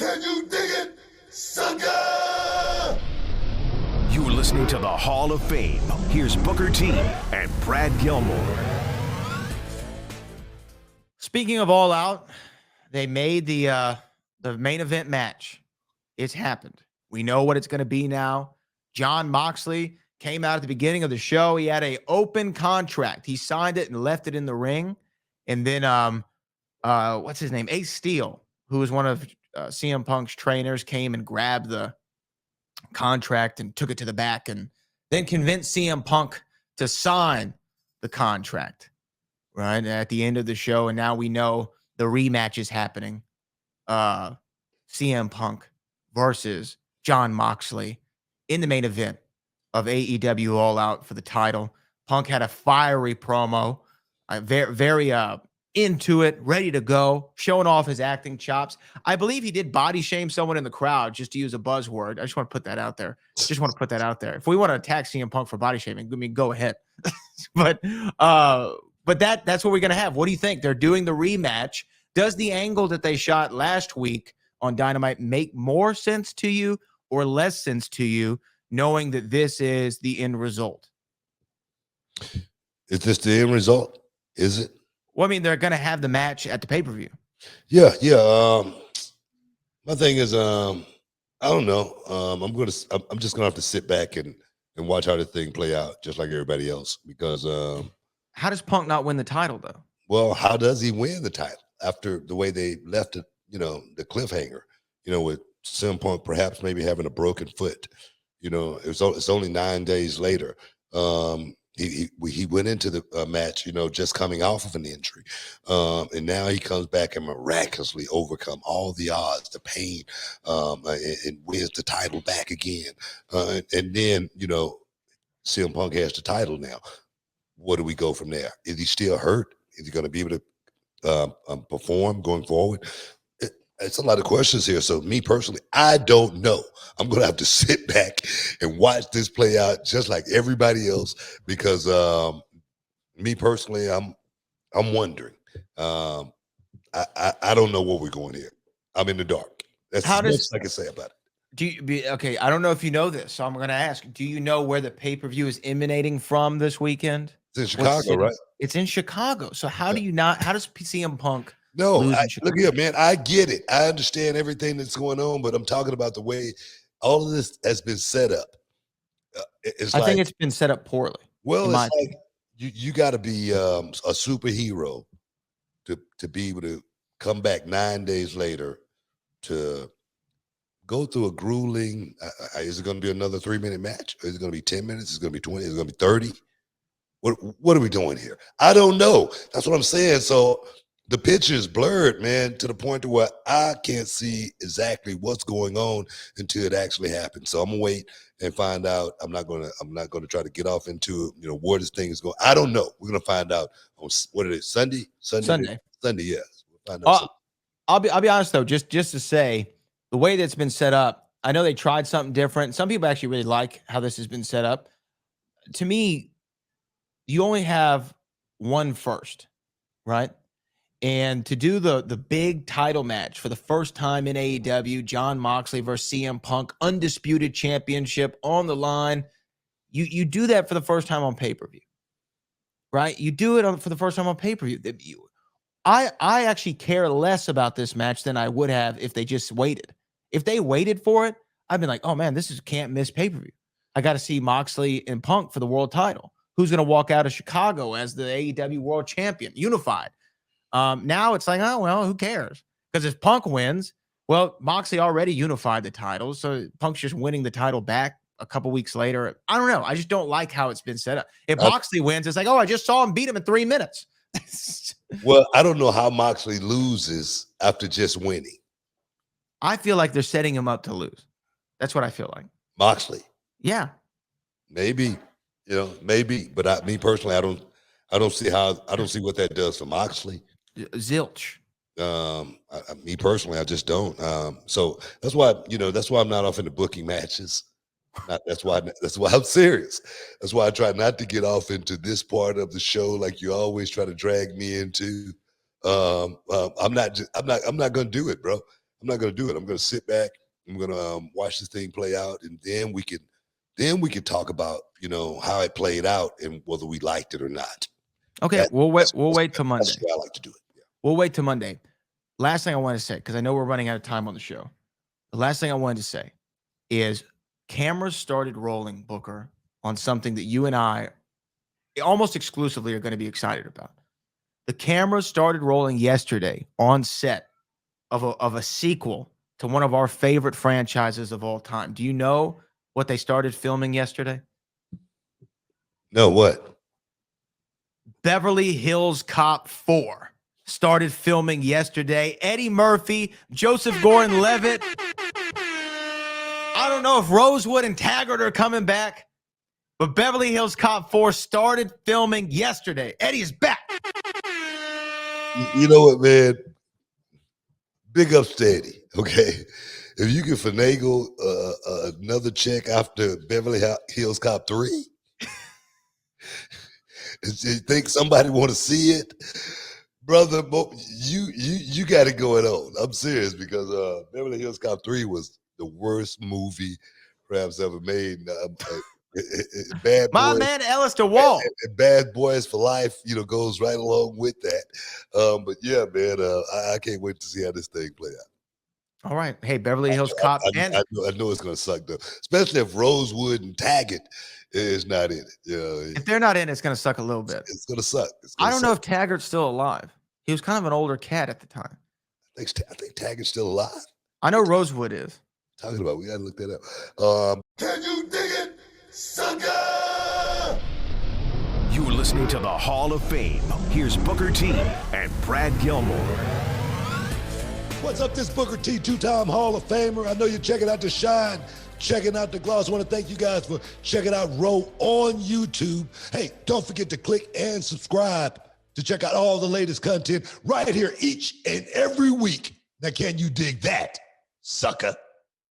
Can you dig it, sucker? You're listening to the Hall of Fame. Here's Booker T and Brad Gilmore. Speaking of All Out, they made the main event match. It's happened. We know what it's going to be now. Jon Moxley came out at the beginning of the show. He had an open contract. He signed it and left it in the ring. And then, what's his name? Ace Steel, who was one of CM Punk's trainers, came and grabbed the contract and took it to the back and then convinced CM Punk to sign the contract, right, at the end of the show. And now we know the rematch is happening. CM Punk versus Jon Moxley in the main event of AEW All Out for the title. Punk had a fiery promo, very into it, ready to go, showing off his acting chops. I believe he did body shame someone in the crowd, just to use a buzzword. I just want to put that out there. If we want to attack CM Punk for body shaming, I mean, go ahead. but that's what we're gonna have. What do you think? They're doing the rematch. Does the angle that they shot last week on Dynamite make more sense to you or less sense to you, knowing that this is the end result? Is this the end result? Is it? Well, I mean, they're going to have the match at the pay-per-view. Yeah. My thing is, I don't know. I'm just gonna have to sit back and watch how the thing play out, just like everybody else. Because how does Punk not win the title, though? Well, how does he win the title after the way they left it? The cliffhanger. With CM Punk perhaps maybe having a broken foot. It's only 9 days later. He went into the match, just coming off of an injury, and now he comes back and miraculously overcome all the odds, the pain, and wins the title back again. And then CM Punk has the title now. Where do we go from there? Is he still hurt? Is he going to be able to perform going forward? It's a lot of questions here. So me personally, I don't know. I'm going to have to sit back and watch this play out just like everybody else, because me personally, I'm wondering. I don't know where we're going here. I'm in the dark. That's as much as I can say about it. Okay, I don't know if you know this, so I'm going to ask. Do you know where the pay-per-view is emanating from this weekend? It's in Chicago, right? It's in Chicago. So how does CM Punk look here, man, I get it. I understand everything that's going on, but I'm talking about the way all of this has been set up. I think it's been set up poorly. Well, it's like you got to be a superhero to be able to come back 9 days later to go through a grueling. Is it going to be another 3-minute match? Is it going to be 10 minutes? Is it going to be 20? Is it going to be 30? What are we doing here? I don't know. That's what I'm saying. So the picture is blurred, man, to the point to where I can't see exactly what's going on until it actually happens. So I'm gonna wait and find out. I'm not gonna try to get off into where this thing is going. I don't know. We're gonna find out on Sunday. Sunday. Yes. We'll find out. I'll be honest though. Just to say, the way that's been set up, I know they tried something different. Some people actually really like how this has been set up. To me, you only have one first, right? And to do the big title match for the first time in AEW, Jon Moxley versus CM Punk, undisputed championship on the line. You do that for the first time on pay-per-view, right? You do it for the first time on pay-per-view. I actually care less about this match than I would have if they just waited. If they waited for it, I'd been like, oh man, this is can't miss pay-per-view. I got to see Moxley and Punk for the world title. Who's going to walk out of Chicago as the AEW world champion, unified? Now it's like, oh, well, who cares? Because if Punk wins, well, Moxley already unified the titles, so Punk's just winning the title back a couple weeks later. I don't know. I just don't like how it's been set up. If Moxley wins, it's like, oh, I just saw him beat him in 3 minutes. Well, I don't know how Moxley loses after just winning. I feel like they're setting him up to lose. That's what I feel like. Moxley. Yeah. Maybe, maybe, but me personally, I don't see what that does for Moxley. Zilch. Me personally, I just don't. So that's why I'm not off into booking matches. That's why I'm serious. That's why I try not to get off into this part of the show like you always try to drag me into. I'm not going to do it, bro. I'm not going to do it. I'm going to sit back. I'm going to watch this thing play out, and then we can talk about, how it played out and whether we liked it or not. Okay, we'll wait till Monday. That's the way I like to do it. Yeah. We'll wait till Monday. Last thing I want to say, because I know we're running out of time on the show. The last thing I wanted to say is cameras started rolling, Booker, on something that you and I almost exclusively are going to be excited about. The cameras started rolling yesterday on set of a sequel to one of our favorite franchises of all time. Do you know what they started filming yesterday? No, what? Beverly Hills Cop 4 started filming yesterday. Eddie Murphy, Joseph Gordon-Levitt. I don't know if Rosewood and Taggart are coming back, but Beverly Hills Cop 4 started filming yesterday. Eddie is back. You know what, man? Big up Steady, okay? If you can finagle another check after Beverly Hills Cop 3, you think somebody want to see it? Brother, you got it going on. I'm serious, because Beverly Hills Cop 3 was the worst movie perhaps ever made. Bad My Boys, man, Ellis DeWalt. and Bad Boys for Life, goes right along with that. But yeah, man, I can't wait to see how this thing play out. All right. Hey, Beverly Hills Cop. I know it's going to suck, though, especially if Rosewood and Taggart is not in it. If they're not in it, it's going to suck a little bit. It's going to suck. I don't know if Taggart's still alive. He was kind of an older cat at the time. I think Taggart's still alive. I know Rosewood is. Talking about, we got to look that up. Can you dig it, sucker? You're listening to the Hall of Fame. Here's Booker T and Brad Gilmore. What's up, this Booker T, two-time Hall of Famer. I know you're checking out The Shine, checking out The Gloss. I want to thank you guys for checking out Row on YouTube. Hey, don't forget to click and subscribe to check out all the latest content right here each and every week. Now, can you dig that, sucker?